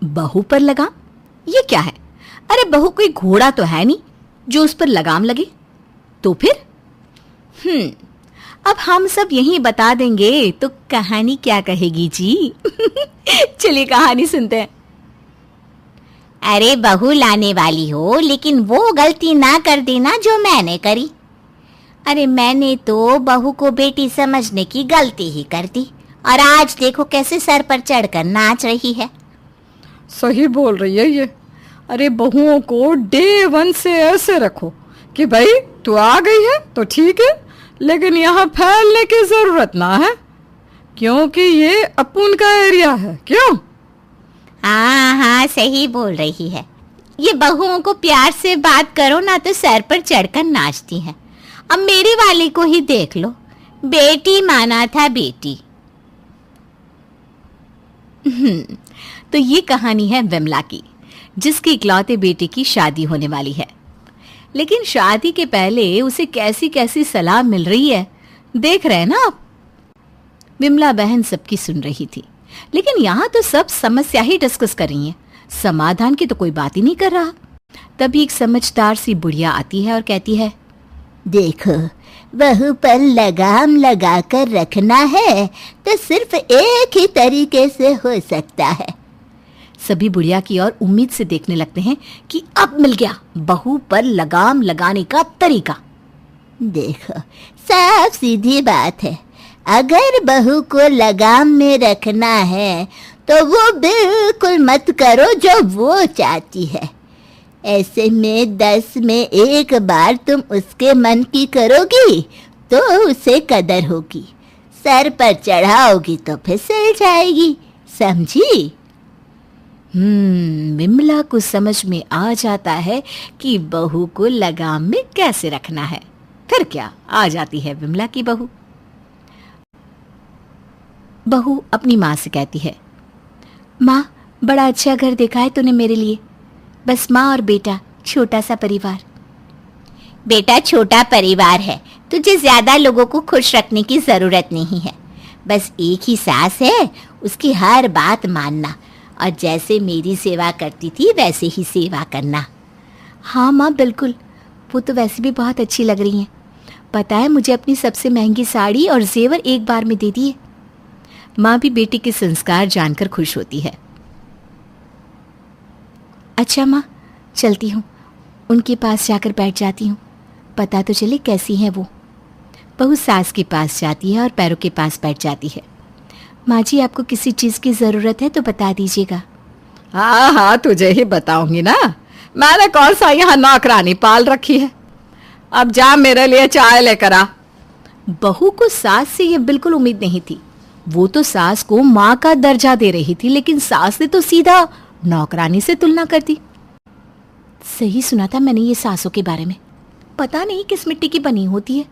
बहू पर लगाम? ये क्या है? अरे बहू कोई घोड़ा तो है नहीं जो उस पर लगाम लगे। तो फिर अब हम सब यही बता देंगे तो कहानी क्या कहेगी जी? चलिए कहानी सुनते हैं। अरे बहू लाने वाली हो, लेकिन वो गलती ना कर देना जो मैंने करी। अरे मैंने तो बहू को बेटी समझने की गलती ही कर दी, और आज देखो कैसे सर पर चढ़कर नाच रही है। सही बोल रही है ये। अरे बहुओं को डे 1 से ऐसे रखो कि भाई तू आ गई है तो ठीक है, लेकिन यहाँ फैलने की जरूरत ना है, क्योंकि ये अपुन का एरिया है। क्यों? हाँ सही बोल रही है। ये बहुओं को प्यार से बात करो ना तो सर पर चढ़कर नाचती हैं। अब मेरी वाली को ही देख लो, बेटी माना था बेटी। तो ये कहानी है विमला की, जिसकी इकलौते बेटे की शादी होने वाली है। लेकिन शादी के पहले उसे कैसी कैसी सलाह मिल रही है, देख रहे हैं ना आप। विमला बहन सबकी सुन रही थी, लेकिन यहाँ तो सब समस्या ही डिस्कस कर रही हैं, समाधान की तो कोई बात ही नहीं कर रहा। तभी एक समझदार सी बुढ़िया आती है और कहती है, देखो बहू पर लगाम लगा कर रखना है तो सिर्फ एक ही तरीके से हो सकता है। सभी बुढ़िया की ओर उम्मीद से देखने लगते हैं कि अब मिल गया बहू पर लगाम लगाने का तरीका। देखो साफ सीधी बात है, अगर बहू को लगाम में रखना है तो वो बिल्कुल मत करो जो वो चाहती है। ऐसे में 10 में 1 बार तुम उसके मन की करोगी तो उसे कदर होगी, सर पर चढ़ाओगी तो फिसल जाएगी, समझी? विमला को समझ में आ जाता है कि बहू को लगाम में कैसे रखना है। फिर क्या, आ जाती है विमला की बहू। बहू अपनी माँ से कहती है, माँ बड़ा अच्छा घर देखा है तूने मेरे लिए, बस माँ और बेटा, छोटा सा परिवार। बेटा छोटा परिवार है, तुझे ज्यादा लोगों को खुश रखने की जरूरत नहीं है। बस एक ही सास है, उसकी हर बात मानना, और जैसे मेरी सेवा करती थी वैसे ही सेवा करना। हाँ माँ बिल्कुल, वो तो वैसे भी बहुत अच्छी लग रही हैं। पता है मुझे अपनी सबसे महंगी साड़ी और जेवर एक बार में दे दिए। माँ भी बेटी के संस्कार जानकर खुश होती है। अच्छा माँ चलती हूँ, उनके पास जाकर बैठ जाती हूँ, पता तो चले कैसी हैं वो। बहू सास के पास जाती है और पैरों के पास बैठ जाती है। माँ जी आपको किसी चीज़ की ज़रूरत है तो बता दीजिएगा। हाँ तुझे ही बताऊंगी ना, मैंने कौन सा यहाँ नौकरानी पाल रखी है। अब जा मेरे लिए चाय लेकर आ। बहू को सास से यह बिल्कुल उम्मीद नहीं थी। वो तो सास को माँ का दर्जा दे रही थी, लेकिन सास ने तो सीधा नौकरानी से तुलना कर दी। सही सुना था मैंने ये सासों के बारे में, पता नहीं किस मिट्टी की बनी होती है।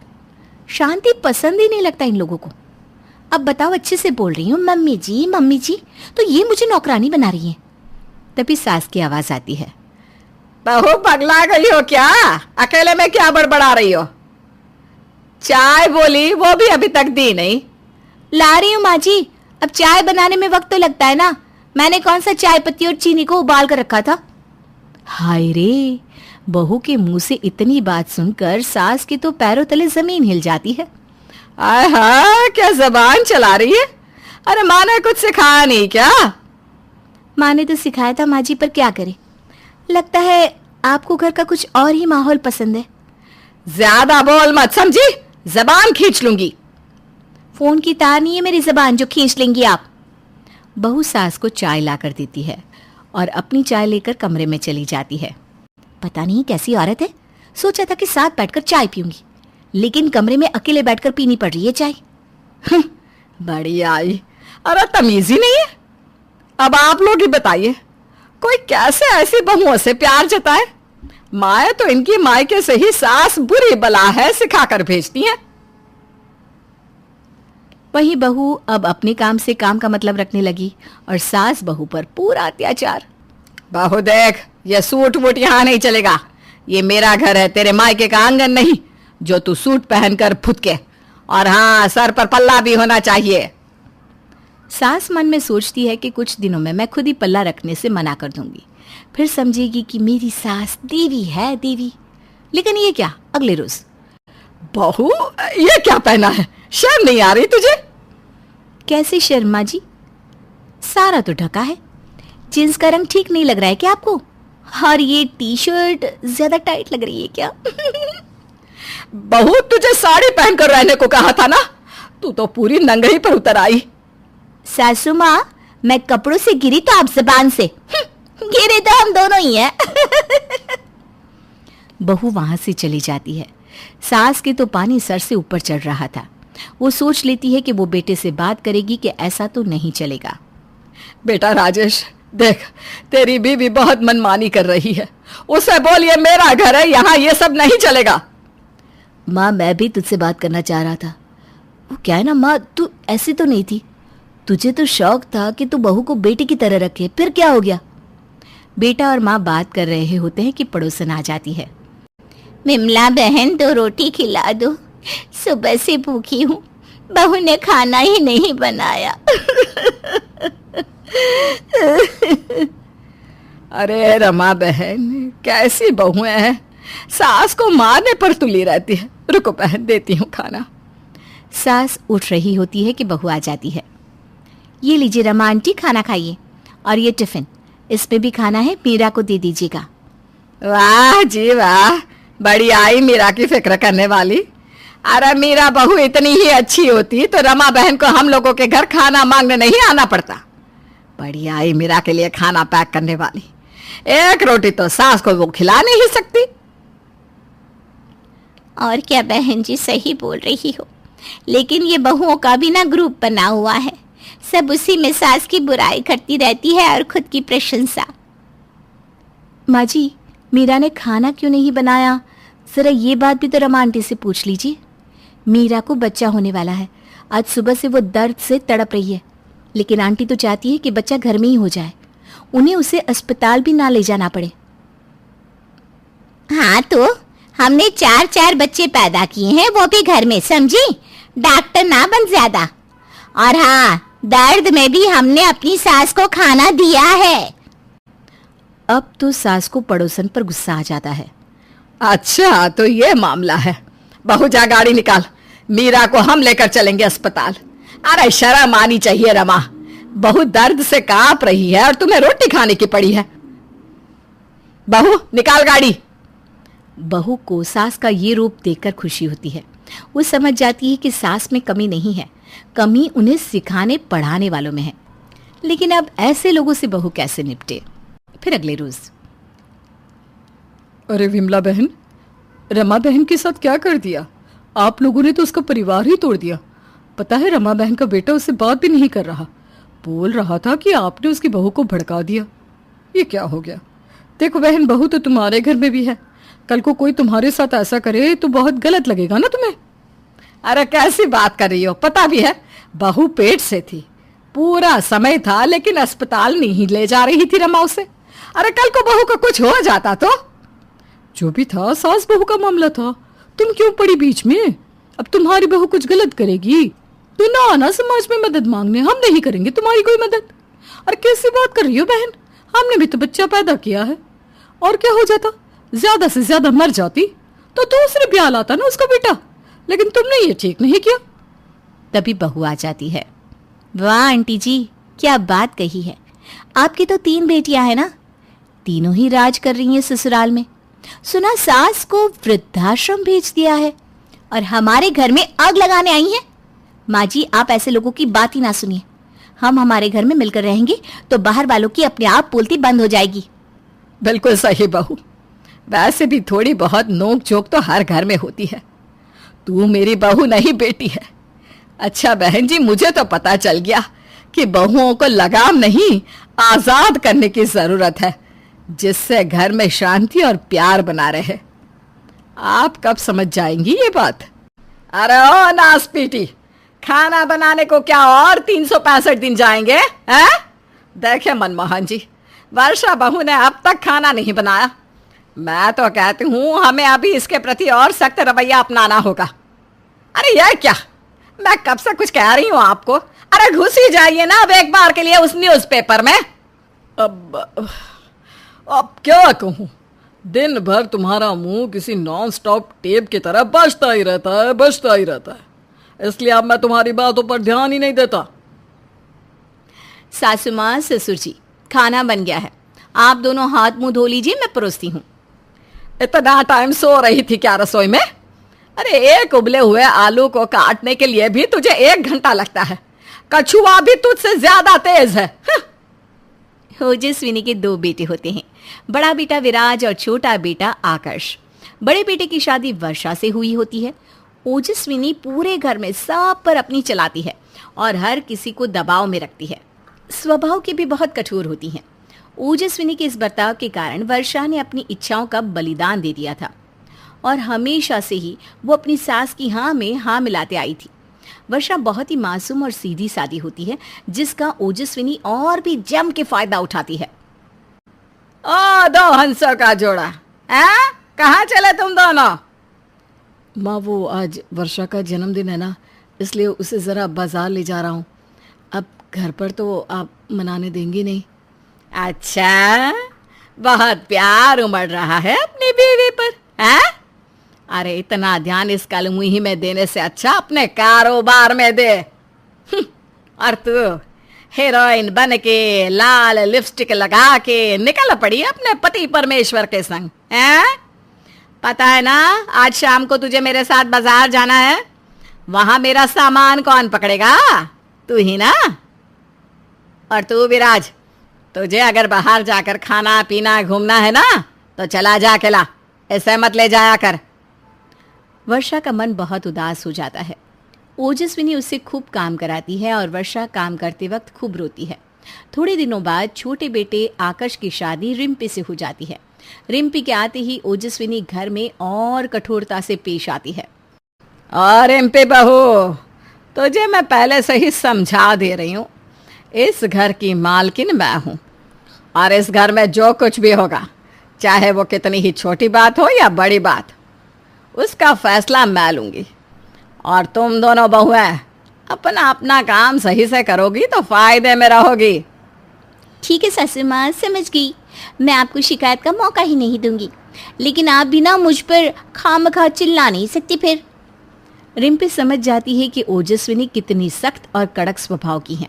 शांति पसंद ही नहीं लगता इन लोगों को। अब बताओ, अच्छे से बोल रही हूँ मम्मी जी, तो ये मुझे नौकरानी बना रही है। तभी सास की आवाज आती है, बहू पगला गई हो क्या? अकेले में क्या बड़बड़ा रही हो? चाय बोली, वो भी अभी तक दी नहीं। ला रही हूँ माँ जी, अब चाय बनाने में वक्त तो लगता है ना, मैंने कौन सा चाय पत्ती और चीनी को उबाल कर रखा था। हाय रे, बहू के मुंह से इतनी बात सुनकर सास के तो पैरों तले जमीन हिल जाती है। आय हाय, क्या जबान चला रही है? अरे माँ ने कुछ सिखाया नहीं क्या? माँ ने तो सिखाया था माँ जी, पर क्या करे, लगता है आपको घर का कुछ और ही माहौल पसंद है। ज्यादा बोल मत, समझी? जबान खींच लूंगी। फोन की तार नहीं है मेरी जबान जो खींच लेंगी आप। बहू सास को चाय ला कर देती है और अपनी चाय लेकर कमरे में चली जाती है। पता नहीं कैसी औरत है, सोचा था कि साथ बैठकर चाय पीऊंगी, लेकिन कमरे में अकेले बैठकर पीनी पड़ रही है चाय। बड़ी आई, अरे तमीज ही नहीं है। अब आप लोग ही बताइए, कोई कैसे ऐसी बहुओं से प्यार जताए? माए तो इनकी मायके से ही सास बुरी बला है सिखाकर भेजती हैं। वही बहू अब अपने काम से काम का मतलब रखने लगी और सास बहू पर पूरा अत्याचार। बहू देख, ये सूट वूट यहाँ नहीं चलेगा, ये मेरा घर है, तेरे मायके का आंगन नहीं जो तू सूट पहनकर फुदके। और हाँ, सर पर पल्ला भी होना चाहिए। सास मन में सोचती है कि कुछ दिनों में मैं खुद ही पल्ला रखने से मना कर दूंगी, फिर समझेगी कि मेरी सास देवी है देवी। लेकिन ये क्या, अगले रोज, बहू ये क्या पहना है, शर्म नहीं आ रही तुझे? कैसे शर्म माँ जी, सारा तो ढका है। जींस का रंग ठीक नहीं लग रहा है क्या आपको? और ये टी शर्ट ज्यादा टाइट लग रही है क्या? बहू तुझे साड़ी पहनकर रहने को कहा था ना, तू तो पूरी नंगही पर उतर आई। सासू माँ, मैं कपड़ों से गिरी तो आप जबान से। गिरे तो हम दोनों ही हैं। बहू वहां से चली जाती है। सास के तो पानी सर से ऊपर चढ़ रहा था। वो सोच लेती है कि वो बेटे से बात करेगी कि ऐसा तो नहीं चलेगा। बेटा राजेश, देख तेरी बीवी बहुत मनमानी कर रही है, उसे बोल ये मेरा घर है, यहाँ ये सब नहीं चलेगा। माँ मैं भी तुझसे बात करना चाह रहा था। वो क्या है ना माँ, तू ऐसी तो नहीं थी, तुझे तो शौक था कि तू बहू को बेटी की तरह रखे, फिर क्या हो गया? बेटा और माँ बात कर रहे होते हैं कि पड़ोसन आ जाती है। विमला बहन, 2 रोटी खिला दो, सुबह से भूखी हूँ, बहू ने खाना ही नहीं बनाया। अरे रमा बहन, कैसी बहू है, सास को मारने पर तुली रहती है। रुको बहन, देती हूँ खाना। सास उठ रही होती है कि बहू आ जाती है। ये लीजिए रमा आंटी, खाना खाइए, और ये टिफिन, इसमें भी खाना है, मीरा को दे दीजिएगा। वाह जी वाह, बड़ी आई मीरा की फिक्र करने वाली। अरे मीरा बहू इतनी ही अच्छी होती तो रमा बहन को हम लोगों के घर खाना मांगने नहीं आना पड़ता। बड़ी आई मीरा के लिए खाना पैक करने वाली। एक रोटी तो सास को वो खिला नहीं सकती। और क्या बहन जी, सही बोल रही हो, लेकिन ये बहुओं का भी ना ग्रुप बना हुआ है, सब उसी में सास की बुराई करती रहती है और खुद की प्रशंसा। माँ जी, मीरा ने खाना क्यों नहीं बनाया, जरा ये बात भी तो रमा आंटी से पूछ लीजिए। मीरा को बच्चा होने वाला है, आज सुबह से वो दर्द से तड़प रही है, लेकिन आंटी तो चाहती है कि बच्चा घर में ही हो जाए, उन्हें उसे अस्पताल भी ना ले जाना पड़े। हाँ तो हमने 4 बच्चे पैदा किए हैं, वो भी घर में, समझी? डॉक्टर ना बन ज्यादा। और हाँ, दर्द में भी हमने अपनी सास को खाना दिया है। अब तो सास को पड़ोसन पर गुस्सा आ जाता है। अच्छा तो ये मामला है, बहू जा गाड़ी निकाल, मीरा को हम लेकर चलेंगे अस्पताल। अरे शर्म आनी चाहिए रमा, बहू दर्द से कांप रही है और तुम्हें रोटी खाने की पड़ी है। बहू निकाल गाड़ी। बहू को सास का ये रूप देखकर खुशी होती है। वो समझ जाती है कि सास में कमी नहीं है, कमी उन्हें सिखाने पढ़ाने वालों में है। लेकिन अब ऐसे लोगों से बहू कैसे निपटे? फिर अगले रोज, अरे विमला बहन, रमा बहन के साथ क्या कर दिया आप लोगों ने? तो उसका परिवार ही तोड़ दिया। पता है रमा बहन का बेटा उससे बात भी नहीं कर रहा, बोल रहा था कि आपने उसकी बहू को भड़का दिया। ये क्या हो गया? देखो बहन, बहू तो तुम्हारे घर में भी है, कल को कोई तुम्हारे साथ ऐसा करे तो बहुत गलत लगेगा ना तुम्हें। अरे कैसी बात कर रही हो, पता भी है बहू पेट से थी, पूरा समय था, लेकिन अस्पताल नहीं ले जा रही थी रमा उसे। अरे कल को बहू को कुछ हो जाता तो? जो भी था सास बहू का मामला था, तुम क्यों पड़ी बीच में? अब तुम्हारी बहू कुछ गलत करेगी तो ना आना समाज में मदद मांगने, हम नहीं करेंगे तुम्हारी कोई मदद। अरे कैसी बात कर रही हो बहन, हमने भी तो बच्चा पैदा किया है, और क्या हो जाता? ज्यादा से ज्यादा मर जाती तो दूसरे ब्याह लाता ना उसका बेटा, लेकिन तुमने ये ठीक नहीं किया। तभी बहू आ जाती है। वाह आंटी जी, क्या बात कही है, आपकी तो 3 बेटियां हैं ना, तीनों ही राज कर रही हैं ससुराल में। सुना सास को वृद्धाश्रम भेज दिया है और हमारे घर में आग लगाने आई हैं। माँ जी, आप ऐसे लोगों की बात ही ना सुनिए, हम हमारे घर में मिलकर रहेंगे तो बाहर वालों की अपने आप बोलती बंद हो जाएगी। बिल्कुल सही बहू, वैसे भी थोड़ी बहुत नोक झोंक तो हर घर में होती है। तू मेरी बहू नहीं बेटी है। अच्छा बहन जी, मुझे तो पता चल गया कि बहुओं को लगाम नहीं आजाद करने की जरूरत है, जिससे घर में शांति और प्यार बना रहे। आप कब समझ जाएंगी ये बात? अरे ओ नास पीटी, खाना बनाने को क्या और 365 दिन जाएंगे हैं? देखे मनमोहन जी, वर्षा बहू ने अब तक खाना नहीं बनाया। मैं तो कहती हूँ हमें अभी इसके प्रति और सख्त रवैया अपनाना होगा। अरे यह क्या, मैं कब से कुछ कह रही हूँ आपको, अरे घुस ही जाइए ना अब एक बार के लिए उस न्यूज़पेपर में। अब क्या कहूं, दिन भर तुम्हारा मुंह किसी नॉन स्टॉप टेप की तरह बजता ही रहता है, बजता ही रहता है, इसलिए अब मैं तुम्हारी बातों पर ध्यान ही नहीं देता। सासू माँ, ससुर जी, खाना बन गया है, आप दोनों हाथ मुंह धो लीजिए, मैं परोसती हूँ। इतना टाइम सो रही थी क्या रसोई में? अरे एक उबले हुए आलू को काटने के लिए भी तुझे 1 घंटा लगता है, कछुआ भी तुझसे ज्यादा तेज है। ओजस्विनी के 2 बेटे होते हैं, बड़ा बेटा विराज और छोटा बेटा आकर्ष। बड़े बेटे की शादी वर्षा से हुई होती है। ओजस्विनी पूरे घर में सब पर अपनी चलाती है और हर किसी को दबाव में रखती है। स्वभाव की भी बहुत कठोर होती हैं। ओजस्विनी के इस बर्ताव के कारण वर्षा ने अपनी इच्छाओं का बलिदान दे दिया था और हमेशा से ही वो अपनी सास की हाँ में हाँ मिलाते आई थी। वर्षा बहुत ही मासूम और सीधी सादी होती है, जिसका ओजस्विनी और भी जम के फायदा उठाती है। ओ 2 हंसों का जोड़ा, हैं? कहाँ चले तुम दोनों? माँ, वो आज वर्षा का जन्मदिन है ना, इसलिए उसे ज़रा बाजार ले जा रहा हूँ। अब घर पर तो आप मनाने देंगी नहीं। अच्छा, बहुत प्यार उमड़ रहा है अपनी बीवी पर, हैं? अरे इतना ध्यान इस कलमुही में देने से अच्छा अपने कारोबार में दे। और तू हीरोइन बन के लाल लिपस्टिक लगा के निकल पड़ी अपने पति परमेश्वर के संग, हैं? पता है ना, आज शाम को तुझे मेरे साथ बाजार जाना है। वहां मेरा सामान कौन पकड़ेगा? तू ही ना। और तू विराज, तुझे अगर बाहर जाकर खाना पीना घूमना है ना, तो चला जा अकेला, ऐसे मत ले जाया कर। वर्षा का मन बहुत उदास हो जाता है। ओजस्विनी उससे खूब काम कराती है और वर्षा काम करते वक्त खूब रोती है। थोड़े दिनों बाद छोटे बेटे आकाश की शादी रिम्पी से हो जाती है। रिम्पी के आते ही ओजस्विनी घर में और कठोरता से पेश आती है। और रिम्पी बहू, तुझे मैं पहले से ही समझा दे रही हूँ, इस घर की मालकिन मैं हूँ और इस घर में जो कुछ भी होगा, चाहे वो कितनी ही छोटी बात हो या बड़ी बात, उसका फैसला मैं लूंगी। और तुम दोनों बहुएं अपना अपना काम सही से करोगी तो फायदे में रहोगी। ठीक है सासू माँ, समझ गई। मैं आपको शिकायत का मौका ही नहीं दूंगी, लेकिन आप भी ना मुझ पर खामखा चिल्ला नहीं सकती फिर। रिम्पी समझ जाती है कि ओजस्विनी कितनी सख्त और कड़क स्वभाव की है।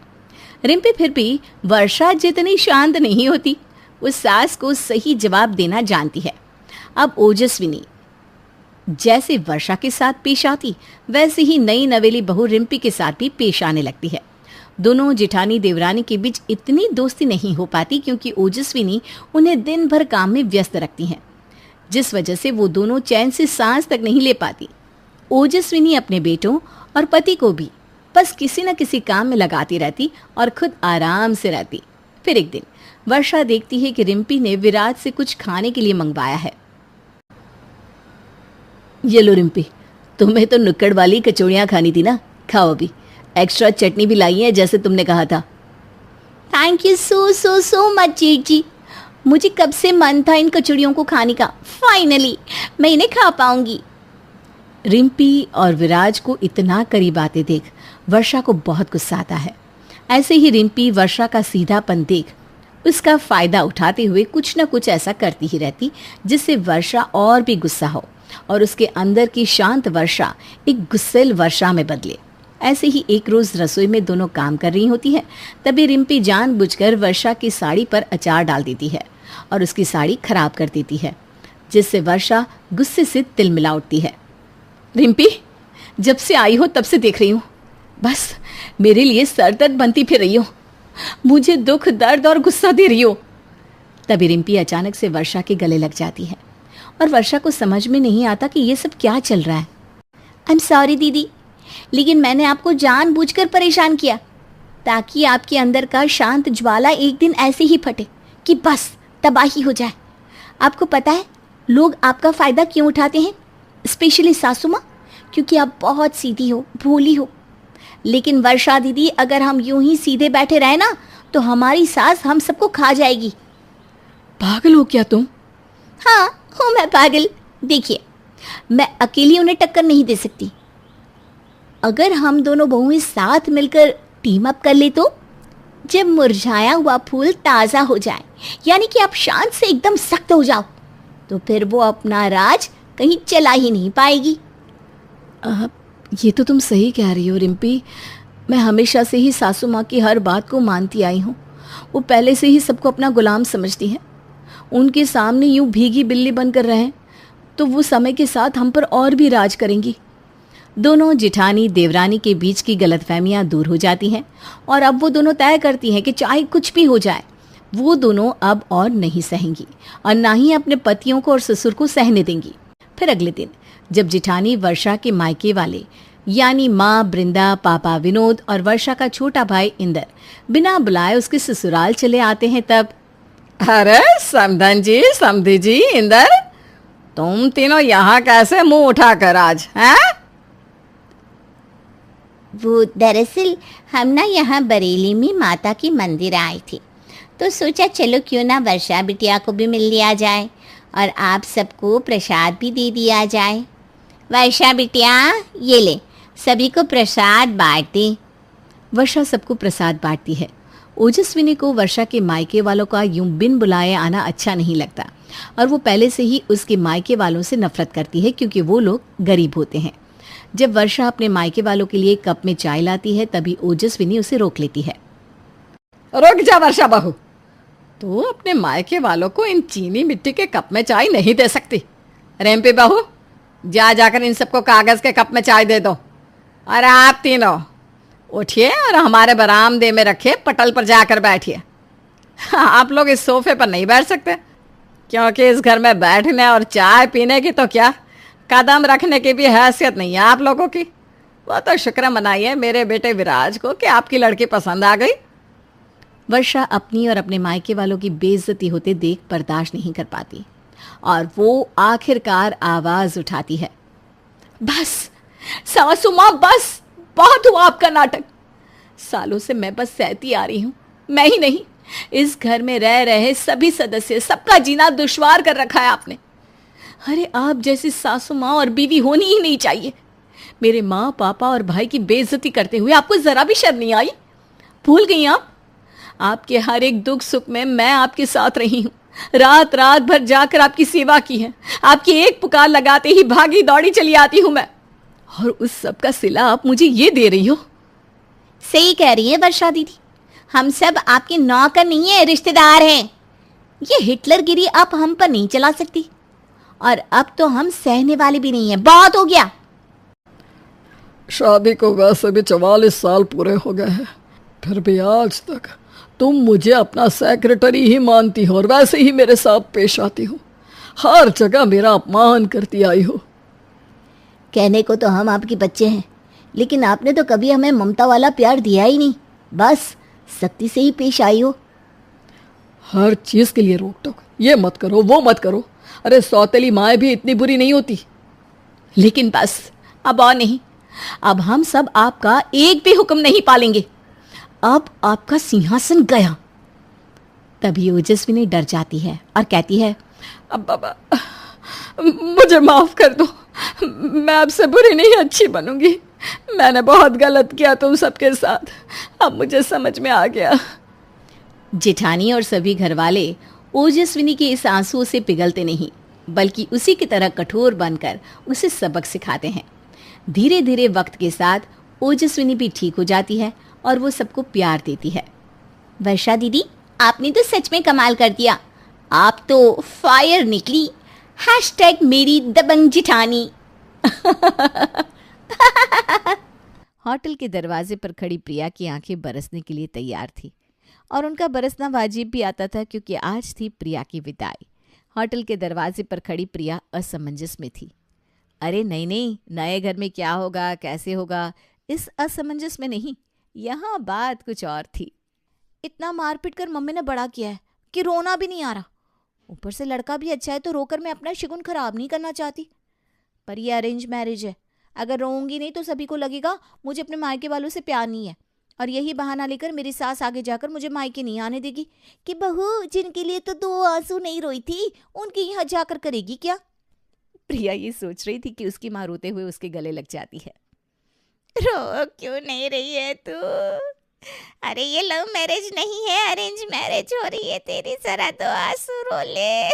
रिम्पी फिर भी वर्षा जितनी शांत नहीं होती, उस सास को सही जवाब देना जानती है। अब ओजस्विनी जैसे वर्षा के साथ पेश आती, वैसे ही नई नवेली बहू रिम्पी के साथ भी पेश आने लगती है। दोनों जेठानी देवरानी के बीच इतनी दोस्ती नहीं हो पाती क्योंकि ओजस्विनी उन्हें दिन भर काम में व्यस्त रखती हैं, जिस वजह से वो दोनों चैन से सांस तक नहीं ले पाती। ओजस्विनी अपने बेटों और पति को भी बस किसी न किसी काम में लगाती रहती और खुद आराम से रहती। फिर एक दिन वर्षा देखती है कि रिम्पी ने विराज से कुछ खाने के लिए मंगवाया है। ये लो रिम्पी, तुम्हें तो नुक्कड़ वाली कचौड़ियाँ खानी थी ना, खाओ अभी। एक्स्ट्रा चटनी भी लाई है जैसे तुमने कहा था। Thank you so so so much जेठ जी। मुझे कब से मन था इन कचौड़ियों को खाने का, फाइनली मैं इन्हें खा पाऊंगी। रिम्पी और विराज को इतना करीब आते देख वर्षा को बहुत गुस्सा आता है। ऐसे ही रिम्पी वर्षा का सीधापन देख उसका फायदा उठाते हुए कुछ न कुछ ऐसा करती ही रहती जिससे वर्षा और भी गुस्सा हो और उसके अंदर की शांत वर्षा एक गुस्सेल वर्षा में बदले। ऐसे ही एक रोज रसोई में दोनों काम कर रही होती है, तभी रिम्पी जानबूझकर वर्षा की साड़ी पर अचार डाल देती है और उसकी साड़ी खराब कर देती है, जिससे वर्षा गुस्से से तिलमिला उठती है। रिम्पी, जब से आई हो तब से देख रही हूँ, बस मेरे लिए सर दर्द बनती फिर रही हो, मुझे दुख दर्द और गुस्सा दे रही हो। तभी रिम्पी अचानक से वर्षा के गले लग जाती है और वर्षा को समझ में नहीं आता कि ये सब क्या चल रहा है। आई एम सॉरी दीदी, लेकिन मैंने आपको जानबूझकर परेशान किया ताकि आपके अंदर का शांत ज्वाला एक दिन ऐसे ही फटे कि बस तबाही हो जाए। आपको पता है लोग आपका फ़ायदा क्यों उठाते हैं, स्पेशली सासू माँ, क्योंकि आप बहुत सीधी हो, भोली हो। लेकिन वर्षा दीदी, अगर हम यूं ही सीधे बैठे रहे ना तो हमारी सास हम सबको खा जाएगी। पागल हो क्या तुम? हाँ हूँ मैं पागल। देखिए, मैं अकेली उन्हें टक्कर नहीं दे सकती। अगर हम दोनों बहुएं साथ मिलकर टीम अप कर ले तो जब मुरझाया हुआ फूल ताज़ा हो जाए, यानी कि आप शांत से एकदम सख्त हो जाओ, तो फिर वो अपना राज कहीं चला ही नहीं पाएगी। ये तो तुम सही कह रही हो रिम्पी। मैं हमेशा से ही सासू माँ की हर बात को मानती आई हूँ। वो पहले से ही सबको अपना गुलाम समझती हैं। उनके सामने यूं भीगी बिल्ली बनकर रहें तो वो समय के साथ हम पर और भी राज करेंगी। दोनों जिठानी देवरानी के बीच की गलतफहमियां दूर हो जाती हैं और अब वो दोनों तय करती हैं कि चाहे कुछ भी हो जाए, वो दोनों अब और नहीं सहेंगी और ना ही अपने पतियों को और ससुर को सहने देंगी। फिर अगले दिन जब जिठानी वर्षा के मायके वाले यानी माँ बृंदा, पापा विनोद और वर्षा का छोटा भाई इंदर बिना बुलाए उसके ससुराल चले आते हैं, तब अरे समधन जी, समधी जी, इंदर, तुम तीनों यहाँ कैसे मुंह उठाकर आज हैं? वो दरअसल हम ना यहाँ बरेली में माता की मंदिर आए थे, तो सोचा चलो क्यों ना वर्षा बिटिया को भी मिल लिया जाए और आप सबको प्रसाद भी दे दिया जाए। वर्षा बिटिया, ये ले, सभी को प्रसाद बांट दे। वर्षा सबको प्रसाद बांटती है। ओजस्विनी को वर्षा के मायके वालों का यूं बिन बुलाए आना अच्छा नहीं लगता और वो पहले से ही उसके मायके वालों से नफरत करती है क्योंकि वो लोग गरीब होते हैं। जब वर्षा अपने मायके वालों के लिए कप में चाय लाती है तभी ओजस्विनी उसे रोक लेती है। रुक जा वर्षा बहू, तू अपने मायके वालों को इन चीनी मिट्टी के कप में चाय नहीं दे सकती। रेम्पी बहू, जाकर इन सबको कागज के कप में चाय दे दो। और आप तीनों उठिए और हमारे बरामदे में रखे पटल पर जाकर बैठिए। आप लोग इस सोफे पर नहीं बैठ सकते क्योंकि इस घर में बैठने और चाय पीने की तो क्या, कदम रखने की भी हैसियत नहीं है आप लोगों की। वो तो शुक्र मनाइए मेरे बेटे विराज को कि आपकी लड़की पसंद आ गई। वर्षा अपनी और अपने मायके वालों की बेइज्जती होते देख बर्दाश्त नहीं कर पाती और वो आखिरकार आवाज उठाती है। बस सासू माँ, बस, बहुत हुआ आपका नाटक। सालों से मैं बस सहती आ रही हूँ। मैं ही नहीं, इस घर में रह रहे सभी सदस्य, सबका जीना दुश्वार कर रखा है आपने। अरे आप जैसी सासू माँ और बीवी होनी ही नहीं चाहिए। मेरे माँ, पापा और भाई की बेइज्जती करते हुए आपको जरा भी शर्म नहीं आई? भूल गई आप? आपके हर एक दुख सुख में मैं आपके साथ रही हूँ। रात रात भर जाकर आपकी सेवा की है। आपकी एक पुकार लगाते ही भागी दौड़ी चली आती हूँ मैं, और उस सब का सिला आप मुझे ये दे रही हो। सही कह रही है वर्षा दीदी, हम सब आपके नौकर नहीं है, रिश्तेदार हैं। ये हिटलरगिरी आप हम पर नहीं चला सकती और अब तो हम सहने वाले भी नहीं है। बहुत हो गया। शादी को वैसे भी 44 साल पूरे हो गए हैं, फिर भी आज तक तुम मुझे अपना सेक्रेटरी ही मानती हो और वैसे ही मेरे साथ पेश आती हो। हर जगह मेरा अपमान करती आई हो। कहने को तो हम आपके बच्चे हैं, लेकिन आपने तो कभी हमें ममता वाला प्यार दिया ही नहीं। बस सख्ती से ही पेश आई हो। हर चीज के लिए रोक टोक, ये मत करो, वो मत करो। अरे सौतेली माएँ भी इतनी बुरी नहीं होती। लेकिन बस अब और नहीं, अब हम सब आपका एक भी हुक्म नहीं पालेंगे। अब आपका सिंहासन गया। तभी ओजस्विनी डर जाती है और कहती है, अब बाबा मुझे माफ कर दो, मैं आपसे बुरी नहीं, अच्छी बनूंगी। मैंने बहुत गलत किया तुम सबके साथ, अब मुझे समझ में आ गया। जेठानी और सभी घरवाले ओजस्विनी के इस आंसुओं से पिघलते नहीं, बल्कि उसी की तरह कठोर बनकर उसे सबक सिखाते हैं। धीरे धीरे वक्त के साथ ओजस्विनी भी ठीक हो जाती है और वो सबको प्यार देती है। वर्षा दीदी, आपने तो सच में कमाल कर दिया। आप तो फायर निकली। #मेरी दबंग जिठानी। होटल के दरवाजे पर खड़ी प्रिया की आंखें बरसने के लिए तैयार थी और उनका बरसना वाजिब भी आता था क्योंकि आज थी प्रिया की विदाई। होटल के दरवाजे पर खड़ी प्रिया असमंजस में थी। अरे नहीं, नए घर में क्या होगा, कैसे होगा, इस असमंजस में नहीं, यहाँ बात कुछ और थी। इतना मारपीट कर मम्मी ने बड़ा किया है कि रोना भी नहीं आ रहा। ऊपर से लड़का भी अच्छा है तो रोकर मैं अपना शिगुन खराब नहीं करना चाहती। पर ये अरेंज मैरिज है, अगर रोऊंगी नहीं तो सभी को लगेगा मुझे अपने मायके वालों से प्यार नहीं है और यही बहाना लेकर मेरी सास आगे जाकर मुझे मायके नहीं आने देगी कि बहू जिनके लिए तो 2 आंसू नहीं रोई थी उनके यहाँ जाकर करेगी क्या। प्रिया ये सोच रही थी कि उसकी माँ रोते हुए उसके गले लग जाती है। रो क्यों नहीं रही है तू? अरे ये लव मैरिज नहीं है, अरेंज मैरिज हो रही है तेरी, जरा तो आंसू रो ले।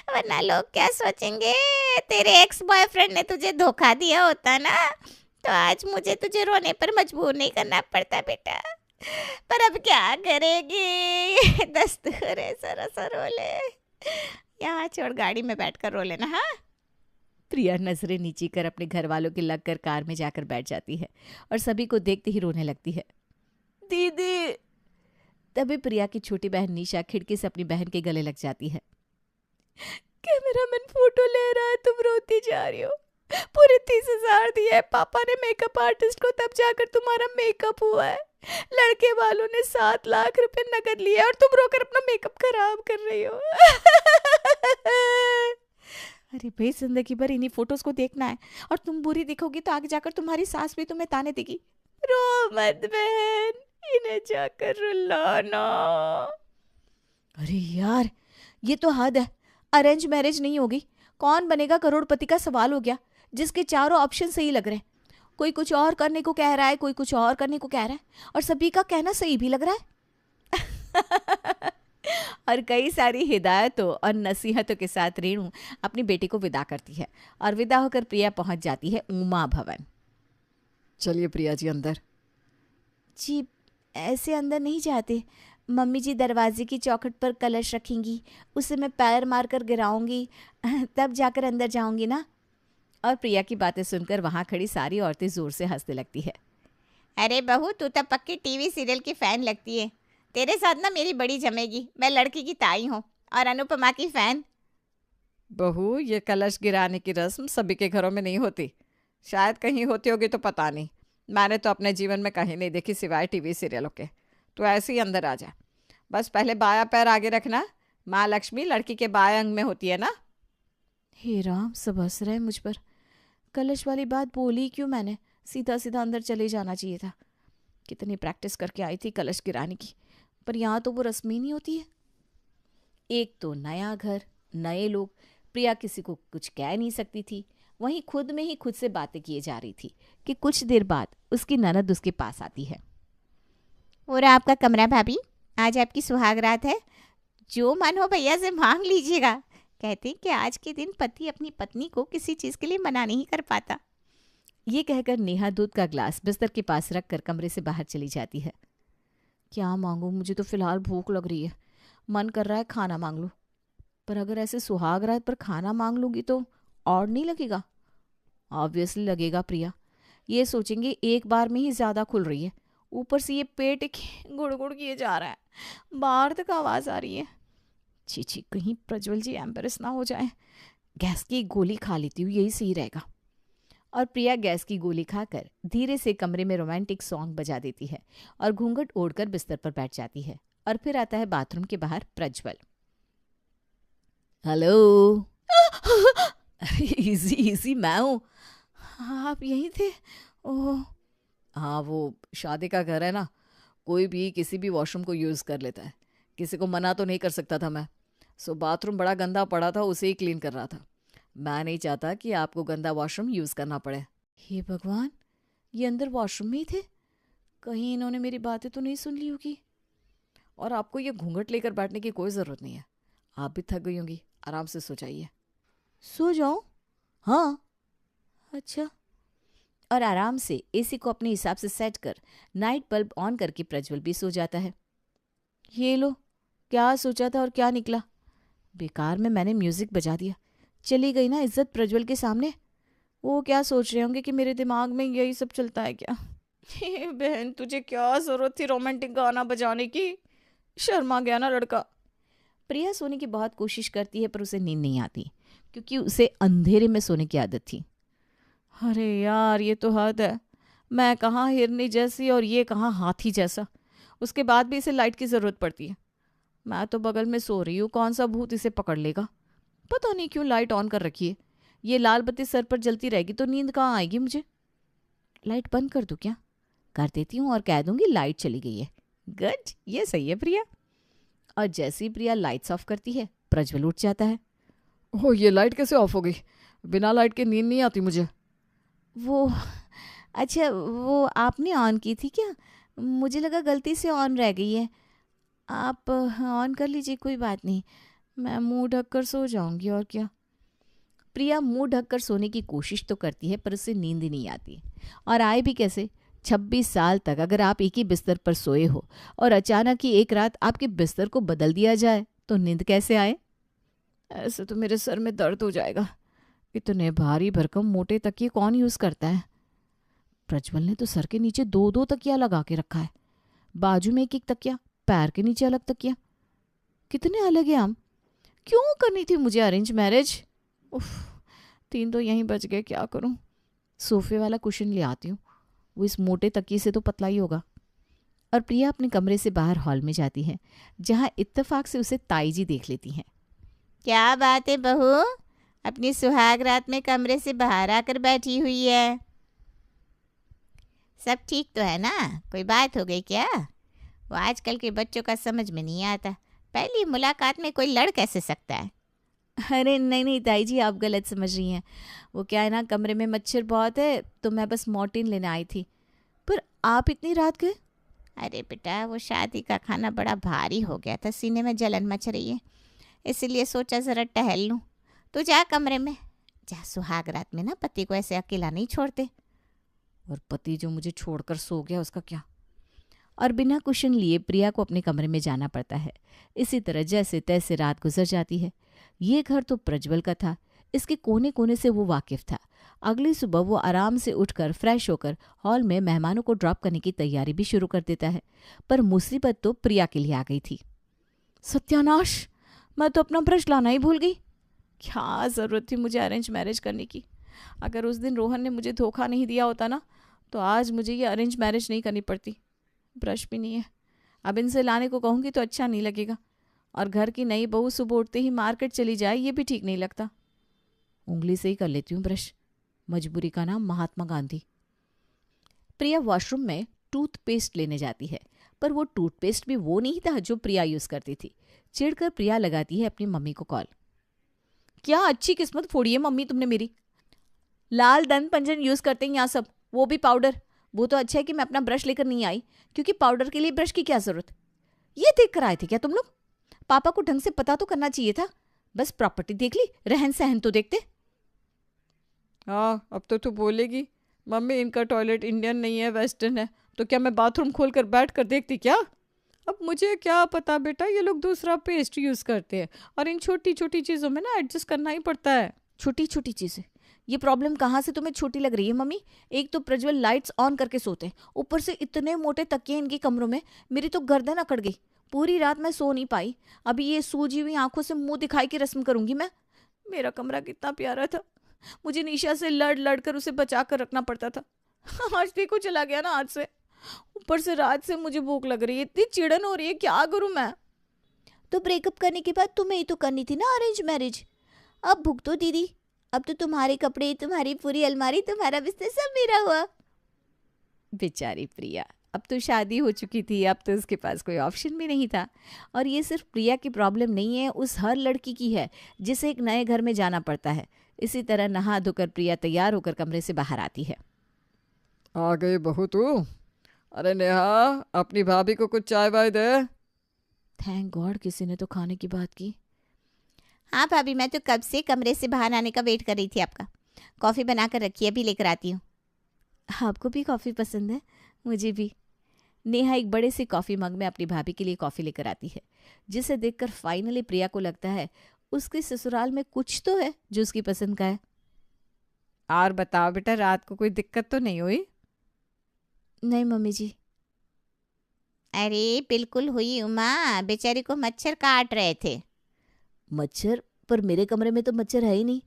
वरना लोग क्या सोचेंगे, तेरे एक्स बॉयफ्रेंड ने तुझे धोखा दिया होता ना तो आज मुझे तुझे रोने पर मजबूर नहीं करना पड़ता बेटा। पर अब क्या करेगी, दस्तूर है, जरा सा रो ले। यहाँ छोड़, गाड़ी में बैठकर रो लेना। हाँ, प्रिया नजरें नीची कर अपने घर वालों के लगकर कार में जाकर बैठ जाती है और सभी को देखते ही रोने लगती है। दीदी। तभी प्रिया की छोटी बहन निशा खिड़की से अपनी बहन के गले लग जाती है। कैमरामैन फोटो ले रहा है, तुम रोती जा रही हो। पूरे 30,000 दिए पापा ने मेकअप आर्टिस्ट को, तब जाकर तुम्हारा मेकअप हुआ है। लड़के वालों ने 7 लाख रुपए नकद लिए और तुम रोकर अपना मेकअप खराब कर रही हो। अरे भाई, जिंदगी भर इन्हीं फोटोज को देखना है और तुम बुरी दिखोगी तो आगे जाकर तुम्हारी सास भी तुम्हें ताने देगी। रो मत बहन, इन्हें जाकर रुलाना। अरे यार, ये तो हद है। अरेंज मैरिज नहीं होगी, कौन बनेगा करोड़पति का सवाल हो गया, जिसके चारों ऑप्शन सही लग रहे हैं। कोई कुछ और करने को कह रहा है, कोई कुछ और करने को कह रहा है और सभी का कहना सही भी लग रहा है। और कई सारी हिदायतों और नसीहतों के साथ रेणु अपनी बेटी को विदा करती है और विदा होकर प्रिया पहुंच जाती है उमा भवन। चलिए प्रिया जी अंदर। जी ऐसे अंदर नहीं जाते, मम्मी जी दरवाजे की चौखट पर कलश रखेंगी, उसे मैं पैर मारकर गिराऊंगी, तब जाकर अंदर जाऊंगी ना। और प्रिया की बातें सुनकर वहाँ खड़ी सारी औरतें जोर से हंसने लगती है। अरे बहू, तू तो पक्की टीवी सीरियल की फैन लगती है। तेरे साथ ना मेरी बड़ी जमेगी। मैं लड़की की ताई हूँ और अनुपमा की फैन। बहू, ये कलश गिराने की रस्म सभी के घरों में नहीं होती, शायद कहीं होती होगी तो पता नहीं। मैंने तो अपने जीवन में कहीं नहीं देखी सिवाय टीवी सीरियलों के। तो ऐसे ही अंदर आ जा, बस पहले बाया पैर आगे रखना। माँ लक्ष्मी लड़की के बाएं अंग में होती है ना। हे राम, सब हंस रहे हैं मुझ पर। कलश वाली बात बोली क्यों मैंने? सीधा सीधा अंदर चले जाना चाहिए था। कितनी प्रैक्टिस करके आई थी कलश गिराने की, पर यहाँ तो वो रस्म ही नहीं होती है। एक तो नया घर, नए लोग, प्रिया किसी को कुछ कह नहीं सकती थी। वहीं खुद में ही खुद से बातें किए जा रही थी कि कुछ देर बाद उसकी ननद उसके पास आती है। और आपका कमरा भाभी, आज आपकी सुहाग रात है, जो मन हो भैया से मांग लीजिएगा। कहते हैं कि आज के दिन पति अपनी पत्नी को किसी चीज़ के लिए मना नहीं कर पाता। ये कहकर नेहा दूध का ग्लास बिस्तर के पास रखकर कमरे से बाहर चली जाती है। क्या मांगूं, मुझे तो फिलहाल भूख लग रही है, मन कर रहा है खाना मांग लूं। पर अगर ऐसे सुहाग रात पर खाना मांग लूंगी तो और नहीं लगेगा? ऑब्वियसली लगेगा। प्रिया ये सोचेंगे एक बार में ही ज़्यादा खुल रही है, ऊपर से ये पेट गुड़ किए जा रहा है, बाहर तक आवाज़ आ रही है। छी, कहीं प्रज्वल जी एम्बेरस ना हो जाए। गैस की गोली खा लेती हूँ, यही सही रहेगा। और प्रिया गैस की गोली खाकर धीरे से कमरे में रोमांटिक सॉन्ग बजा देती है और घूंघट ओढ़कर बिस्तर पर बैठ जाती है। और फिर आता है बाथरूम के बाहर प्रज्वल। हेलो। इजी मैं हूँ। आप यहीं थे? ओह हाँ, वो शादी का घर है ना, कोई भी किसी भी वॉशरूम को यूज़ कर लेता है, किसी को मना तो नहीं कर सकता था मैं। सो बाथरूम बड़ा गंदा पड़ा था, उसे ही क्लीन कर रहा था। मैं नहीं चाहता कि आपको गंदा वॉशरूम यूज़ करना पड़े। हे भगवान, ये अंदर वॉशरूम में ही थे? कहीं इन्होंने मेरी बातें तो नहीं सुन ली होगी। और आपको ये घूंघट लेकर बैठने की कोई ज़रूरत नहीं है, आप भी थक गई होंगी, आराम से सो जाइए। सो जाऊं? हाँ। अच्छा। और आराम से एसी को अपने हिसाब से सेट कर नाइट बल्ब ऑन करके प्रज्वल भी सो जाता है। ये लो, क्या सोचा था और क्या निकला। बेकार में मैंने म्यूजिक बजा दिया, चली गई ना इज्जत प्रज्वल के सामने। वो क्या सोच रहे होंगे कि मेरे दिमाग में यही सब चलता है क्या। बहन, तुझे क्या जरूरत थी रोमांटिक गाना बजाने की, शर्मा गया ना लड़का। प्रिया सोने की बहुत कोशिश करती है पर उसे नींद नहीं आती, क्योंकि उसे अंधेरे में सोने की आदत थी। अरे यार, ये तो हद है। मैं कहाँ हिरनी जैसी और ये कहाँ हाथी जैसा, उसके बाद भी इसे लाइट की ज़रूरत पड़ती है। मैं तो बगल में सो रही हूँ, कौन सा भूत इसे पकड़ लेगा। पता नहीं क्यों लाइट ऑन कर रखी है। ये लाल बत्ती सर पर जलती रहेगी तो नींद कहाँ आएगी मुझे। लाइट बंद कर दूँ क्या? कर देती हूँ और कह दूंगी लाइट चली गई है। गुड, ये सही है प्रिया। और जैसे ही प्रिया लाइट्स ऑफ करती है प्रज्वल उठ जाता है। ओह, ये लाइट कैसे ऑफ हो गई? बिना लाइट के नींद नहीं आती मुझे। वो अच्छा, वो आपने ऑन की थी क्या? मुझे लगा गलती से ऑन रह गई है। आप ऑन कर लीजिए, कोई बात नहीं। मैं मुंह ढक कर सो जाऊंगी और क्या। प्रिया मुंह ढककर सोने की कोशिश तो करती है पर उसे नींद ही नहीं आती। और आए भी कैसे? 26 साल तक अगर आप एक ही बिस्तर पर सोए हो और अचानक ही एक रात आपके बिस्तर को बदल दिया जाए तो नींद कैसे आए? ऐसे तो मेरे सर में दर्द हो जाएगा। इतने भारी भरकम मोटे तकिए कौन यूज़ करता है? प्रज्वल ने तो सर के नीचे 2-2 तकिया लगा के रखा है, बाजू में एक एक तकिया, पैर के नीचे अलग तकिया। कितने अलग है हम। क्यों करनी थी मुझे अरेंज मैरिज? उफ, 3 तो यहीं बच गए, क्या करूं। सोफे वाला कुशन ले आती हूँ, वो इस मोटे तकिए से तो पतला ही होगा। और प्रिया अपने कमरे से बाहर हॉल में जाती है, जहाँ इत्तेफाक से उसे ताई जी देख लेती हैं। क्या बात है बहू, अपनी सुहाग रात में कमरे से बाहर आकर बैठी हुई है? सब ठीक तो है ना? कोई बात हो गई क्या? वो आजकल के बच्चों का समझ में नहीं आता, पहली मुलाकात में कोई लड़ कैसे सकता है? अरे नहीं नहीं ताई जी, आप गलत समझ रही हैं। वो क्या है ना, कमरे में मच्छर बहुत है तो मैं बस मॉर्टिन लेने आई थी। पर आप इतनी रात गए? अरे बेटा, वो शादी का खाना बड़ा भारी हो गया था, सीने में जलन मच रही है, इसीलिए सोचा ज़रा टहल लूँ। तो जा कमरे में जा, सुहाग रात में ना पति को ऐसे अकेला नहीं छोड़ते। और पति जो मुझे छोड़कर सो गया उसका क्या? और बिना कुशन लिए प्रिया को अपने कमरे में जाना पड़ता है। इसी तरह जैसे तैसे रात गुजर जाती है। ये घर तो प्रज्वल का था, इसके कोने कोने से वो वाकिफ था। अगली सुबह वो आराम से उठकर फ्रेश होकर हॉल में मेहमानों को ड्रॉप करने की तैयारी भी शुरू कर देता है। पर मुसीबत तो प्रिया के लिए आ गई थी। सत्यानाश, मैं तो अपना ब्रश लाना ही भूल गई। क्या ज़रूरत थी मुझे अरेंज मैरिज करने की? अगर उस दिन रोहन ने मुझे धोखा नहीं दिया होता ना, तो आज मुझे ये अरेंज मैरिज नहीं करनी पड़ती। ब्रश भी नहीं है, अब इनसे लाने को कहूँगी तो अच्छा नहीं लगेगा। और घर की नई बहू सुबह उठते ही मार्केट चली जाए, ये भी ठीक नहीं लगता। उंगली से ही कर लेती हूँ ब्रश, मजबूरी का नाम महात्मा गांधी। प्रिया वॉशरूम में टूथपेस्ट लेने जाती है, पर वो टूथपेस्ट भी वो नहीं था जो प्रिया यूज़ करती थी। चिढ़कर प्रिया लगाती है अपनी मम्मी को कॉल। क्या अच्छी किस्मत फोड़ी है मम्मी तुमने मेरी। लाल दंत पंजन यूज़ करते हैं यहाँ सब, वो भी पाउडर। वो तो अच्छा है कि मैं अपना ब्रश लेकर नहीं आई, क्योंकि पाउडर के लिए ब्रश की क्या ज़रूरत। ये देख कर आए थे क्या तुम लोग? पापा को ढंग से पता तो करना चाहिए था। बस प्रॉपर्टी देख ली, रहन सहन तो देखते। हाँ, अब तो तू बोलेगी मम्मी इनका टॉयलेट इंडियन नहीं है वेस्टर्न है, तो क्या मैं बाथरूम खोल कर बैठ कर देखती क्या? अब मुझे क्या पता बेटा, ये लोग दूसरा पेस्ट यूज़ करते हैं और इन छोटी छोटी चीज़ों में ना एडजस्ट करना ही पड़ता है। छोटी छोटी चीज़ें, ये प्रॉब्लम कहाँ से तुम्हें छोटी लग रही है मम्मी? एक तो प्रज्वल लाइट्स ऑन करके सोते हैं, ऊपर से इतने मोटे तकिए इनके कमरों में, मेरी तो गर्दन अकड़ गई। पूरी रात मैं सो नहीं पाई। अभी ये सूजी हुई आंखों से मुंह दिखाई की रस्म करूंगी मैं। मेरा कमरा कितना प्यारा था, मुझे निशा से लड़ लड़ कर उसे बचा कर रखना पड़ता था। आज देखो चला गया ना हाथ से। ऊपर से रात से मुझे भूख लग रही है, इतनी चिड़न हो रही है, क्या करूं मैं? तो ब्रेकअप करने के बाद तुम्हें ही तो करनी थी ना अरेंज मैरिज। अब भुगतो दीदी, अब तो तुम्हारे कपड़े, तुम्हारी पूरी अलमारी, तुम्हारा बिस्तर सब मेरा हुआ। बेचारी प्रिया, अब तो शादी हो चुकी थी, अब तो उसके पास कोई ऑप्शन भी नहीं था। और ये सिर्फ प्रिया की प्रॉब्लम नहीं है, उस हर लड़की की है जिसे एक नए घर में जाना पड़ता है। इसी तरह नहा धोकर प्रिया तैयार होकर कमरे से बाहर आती है। आ गई बहू तू? अरे नेहा, अपनी भाभी को कुछ चाय वाय दे। थैंक गॉड किसी ने तो खाने की बात की। हाँ भाभी, मैं तो कब से कमरे से बाहर आने का वेट कर रही थी आपका। कॉफ़ी बना कर रखी है, अभी लेकर आती हूँ। आपको भी कॉफ़ी पसंद है? मुझे भी। नेहा एक बड़े से कॉफ़ी मग में अपनी भाभी के लिए कॉफ़ी लेकर आती है, जिसे देखकर फाइनली प्रिया को लगता है उसके ससुराल में कुछ तो है जो उसकी पसंद का है। और बताओ बेटा, रात को कोई दिक्कत तो नहीं हुई? नहीं मम्मी जी। अरे बिल्कुल हुई उमा, बेचारी को मच्छर काट रहे थे। मच्छर? पर मेरे कमरे में तो मच्छर है ही नहीं।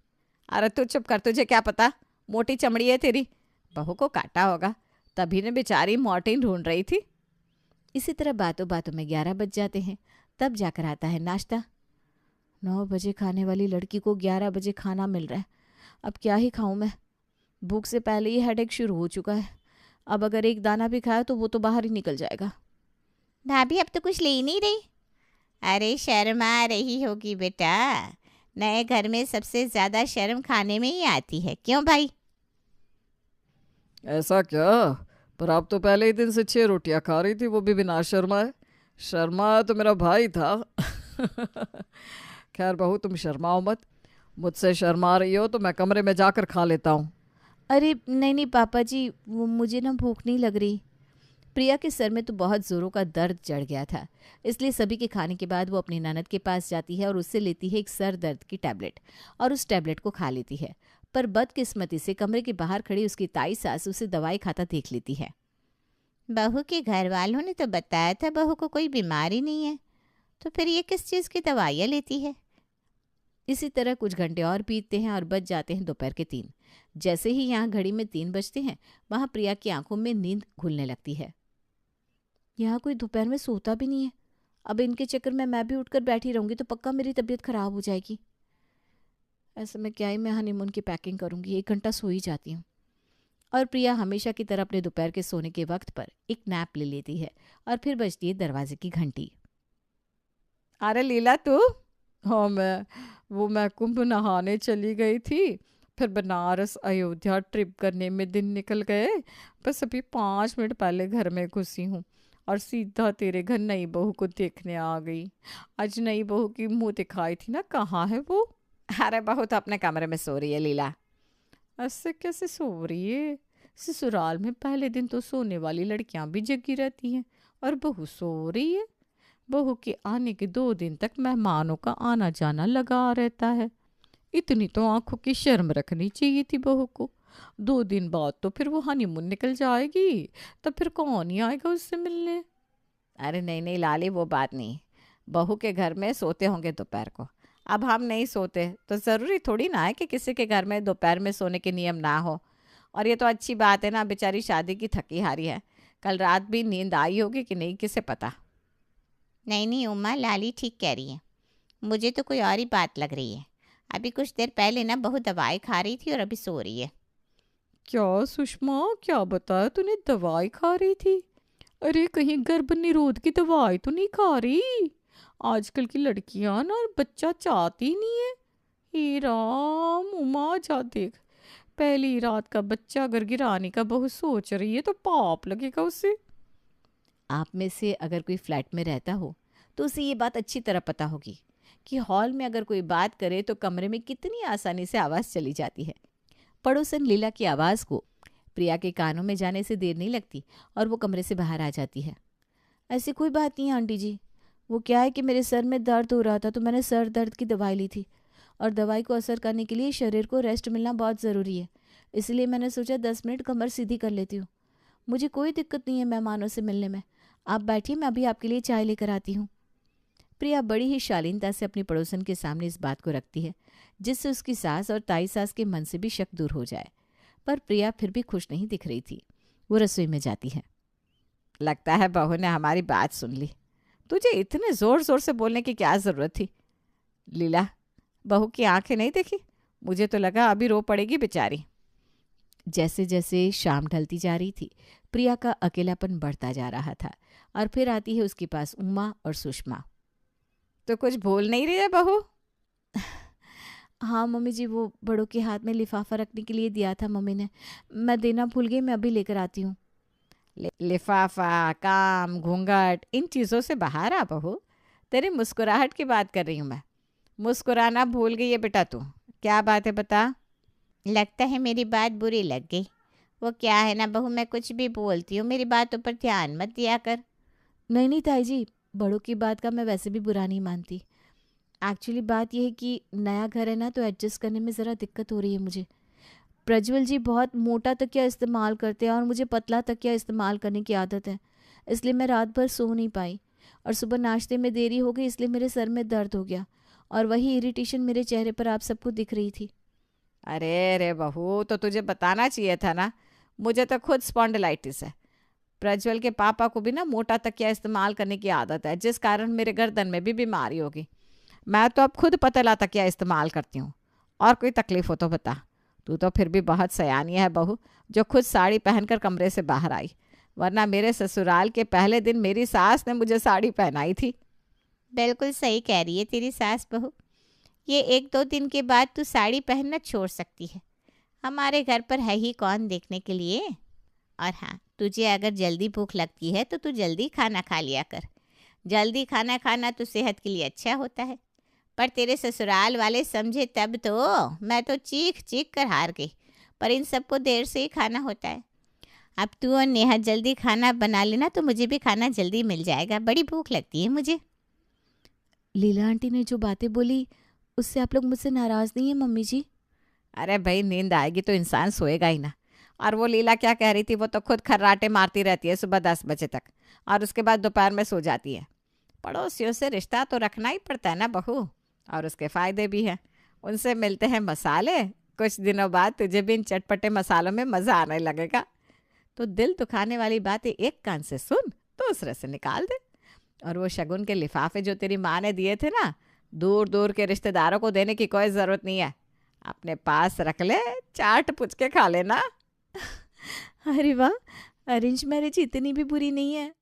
अरे तू चुप कर, तुझे क्या पता, मोटी चमड़ी है तेरी। बहू को काटा होगा, तभी ने बेचारी मॉर्टिन ढूंढ रही थी। इसी तरह बातों बातों में 11 बज जाते हैं। तब जाकर आता है नाश्ता। 9 बजे खाने वाली लड़की को 11 बजे खाना मिल रहा है। अब क्या ही खाऊं मैं? भूख से पहले ही हेडेक शुरू हो चुका है। अब अगर एक दाना भी खाया तो वो तो बाहर ही निकल जाएगा। भाभी अब तो कुछ ले ही नहीं रही। अरे शर्म आ रही होगी बेटा, नए घर में सबसे ज़्यादा शर्म खाने में ही आती है, क्यों भाई? ऐसा क्या? पर आप तो पहले ही दिन से 6 रोटियां खा रही थी, वो भी बिना शर्माए। शर्मा तो मेरा भाई था। खैर बहू, तुम शर्माओ मत। मुझसे शर्मा रही हो तो मैं कमरे में जाकर खा लेता हूँ। अरे नहीं नहीं पापा जी, वो मुझे ना भूख नहीं लग रही। प्रिया के सर में तो बहुत ज़ोरों का दर्द चढ़ गया था, इसलिए सभी के खाने के बाद वो अपनी ननद के पास जाती है और उससे लेती है एक सर दर्द की टैबलेट और उस टैबलेट को खा लेती है। पर बदकिस्मती से कमरे के बाहर खड़ी उसकी ताई सास उसे दवाई खाता देख लेती है। बहू के घर वालों ने तो बताया था बहू को कोई बीमारी नहीं है, तो फिर ये किस चीज़ की दवाइयाँ लेती है। इसी तरह कुछ घंटे और बीतते हैं और बज जाते हैं दोपहर के 3। जैसे ही यहाँ घड़ी में 3 बजते हैं, वहाँ प्रिया की आंखों में नींद घुलने लगती है। यहाँ कोई दोपहर में सोता भी नहीं है। अब इनके चक्कर में मैं भी उठकर बैठी रहूंगी तो पक्का मेरी तबीयत खराब हो जाएगी। ऐसे में क्या ही मैं हनीमून की पैकिंग करूंगी, 1 घंटा सो ही जाती हूँ। और प्रिया हमेशा की तरह अपने दोपहर के सोने के वक्त पर एक नैप ले लेती है और फिर बजती है दरवाजे की घंटी। अरे लीला तू? हाँ मैं कुंभ नहाने चली गई थी, फिर बनारस अयोध्या ट्रिप करने में दिन निकल गए। बस अभी 5 मिनट पहले घर में घुसी हूँ और सीधा तेरे घर नई बहू को देखने आ गई। आज नई बहू की मुंह दिखाई थी ना, कहाँ है वो? अरे बहू तो अपने कमरे में सो रही है लीला। ऐसे कैसे सो रही है? ससुराल में पहले दिन तो सोने वाली लड़कियां भी जगी रहती हैं और बहू सो रही है। बहू के आने के 2 दिन तक मेहमानों का आना जाना लगा रहता है। इतनी तो आंखों की शर्म रखनी चाहिए थी बहू को। 2 दिन बाद तो फिर वो हनीमून निकल जाएगी, तब फिर कौन ही आएगा उससे मिलने। अरे नहीं नहीं लाली, वो बात नहीं। बहू के घर में सोते होंगे दोपहर को। अब हम नहीं सोते तो ज़रूरी थोड़ी ना है कि किसी के घर में दोपहर में सोने के नियम ना हो। और ये तो अच्छी बात है ना, बेचारी शादी की थकी हारी है। कल रात भी नींद आई होगी कि नहीं, किसे पता। नहीं नहीं उमा, लाली ठीक कह रही है। मुझे तो कोई और ही बात लग रही है। अभी कुछ देर पहले ना बहू दवाई खा रही थी और अभी सो रही है। क्या सुषमा, क्या बताया तूने? दवाई खा रही थी? अरे कहीं गर्भ निरोध की दवाई तो नहीं खा रही? आजकल की लड़कियां ना बच्चा चाहती नहीं है। हे राम, उमा जा देख, पहली रात का बच्चा अगर गिराने का बहू सोच रही है तो पाप लगेगा उसे। आप में से अगर कोई फ्लैट में रहता हो तो उसे ये बात अच्छी तरह पता होगी कि हॉल में अगर कोई बात करे तो कमरे में कितनी आसानी से आवाज़ चली जाती है। पड़ोसन लीला की आवाज़ को प्रिया के कानों में जाने से देर नहीं लगती और वो कमरे से बाहर आ जाती है। ऐसी कोई बात नहीं है आंटी जी, वो क्या है कि मेरे सर में दर्द हो रहा था तो मैंने सर दर्द की दवाई ली थी और दवाई को असर करने के लिए शरीर को रेस्ट मिलना बहुत ज़रूरी है, इसलिए मैंने सोचा 10 मिनट कमर सीधी कर लेती हूँ। मुझे कोई दिक्कत नहीं है मेहमानों से मिलने में। आप बैठिए, मैं अभी आपके लिए चाय लेकर आती हूँ। प्रिया बड़ी ही शालीनता से अपनी पड़ोसन के सामने इस बात को रखती है जिससे उसकी सास और ताई सास के मन से भी शक दूर हो जाए। पर प्रिया फिर भी खुश नहीं दिख रही थी। वो रसोई में जाती है। लगता है बहू ने हमारी बात सुन ली। तुझे इतने ज़ोर ज़ोर से बोलने की क्या ज़रूरत थी? लीला, बहू की आंखें नहीं देखी? मुझे तो लगा अभी रो पड़ेगी बेचारी। जैसे जैसे शाम ढलती जा रही थी, प्रिया का अकेलापन बढ़ता जा रहा था और फिर आती है उसके पास उमा और सुषमा। तो कुछ भूल नहीं रही है बहू? हाँ मम्मी जी, वो बड़ों के हाथ में लिफाफा रखने के लिए दिया था मम्मी ने, मैं देना भूल गई, मैं अभी लेकर आती हूँ। लिफाफा, काम, घूंघट, इन चीज़ों से बाहर आ बहू। तेरी मुस्कुराहट की बात कर रही हूँ मैं। मुस्कुराना भूल गई है बेटा तू। क्या बात है बता? लगता है मेरी बात बुरी लग गई। वो क्या है ना बहू, मैं कुछ भी बोलती हूँ, मेरी बातों पर ध्यान मत दिया कर। नहीं नहीं ताई जी, बड़ों की बात का मैं वैसे भी बुरा नहीं मानती। एक्चुअली बात यह है कि नया घर है ना, तो एडजस्ट करने में ज़रा दिक्कत हो रही है मुझे। प्रज्वल जी बहुत मोटा तकिया इस्तेमाल करते हैं और मुझे पतला तकिया इस्तेमाल करने की आदत है, इसलिए मैं रात भर सो नहीं पाई और सुबह नाश्ते में देरी हो गई, इसलिए मेरे सर में दर्द हो गया और वही इरिटेशन मेरे चेहरे पर आप सबको दिख रही थी। अरे रे बहू, तो तुझे बताना चाहिए था ना। मुझे तो खुद स्पॉन्डिलाइटिस है। प्रज्वल के पापा को भी ना मोटा तकिया इस्तेमाल करने की आदत है, जिस कारण मेरे गर्दन में भी बीमारी होगी। मैं तो अब खुद पतला तकिया इस्तेमाल करती हूँ। और कोई तकलीफ़ हो तो बता। तू तो फिर भी बहुत सयानी है बहू, जो खुद साड़ी पहनकर कमरे से बाहर आई, वरना मेरे ससुराल के पहले दिन मेरी सास ने मुझे साड़ी पहनाई थी। बिल्कुल सही कह रही है तेरी सास बहू। ये 1-2 दिन के बाद तू साड़ी पहनना छोड़ सकती है। हमारे घर पर है ही कौन देखने के लिए। और हाँ, तुझे अगर जल्दी भूख लगती है तो तू जल्दी खाना खा लिया कर। जल्दी खाना खाना तो सेहत के लिए अच्छा होता है। पर तेरे ससुराल वाले समझे तब तो मैं तो चीख चीख कर हार गई। पर इन सबको देर से ही खाना होता है। अब तू और नेहा जल्दी खाना बना लेना तो मुझे भी खाना जल्दी मिल जाएगा। बड़ी भूख लगती है मुझे। लीला आंटी ने जो बातें बोली उससे आप लोग मुझसे नाराज़ नहीं है मम्मी जी? अरे भाई, नींद आएगी तो इंसान सोएगा ही ना। और वो लीला क्या कह रही थी, वो तो खुद खर्राटे मारती रहती है सुबह 10 बजे तक, और उसके बाद दोपहर में सो जाती है। पड़ोसियों से रिश्ता तो रखना ही पड़ता है ना बहू, और उसके फ़ायदे भी हैं। उनसे मिलते हैं मसाले। कुछ दिनों बाद तुझे भी इन चटपटे मसालों में मज़ा आने लगेगा। तो दिल दुखाने वाली बातें एक कान से सुन, दूसरे से निकाल दे। और वो शगुन के लिफाफे जो तेरी माँ ने दिए थे ना, दूर दूर के रिश्तेदारों को देने की कोई ज़रूरत नहीं है। अपने पास रख ले, चाट पुच के खा लेना। अरे वाह, अरेंज मैरिज इतनी भी बुरी नहीं है।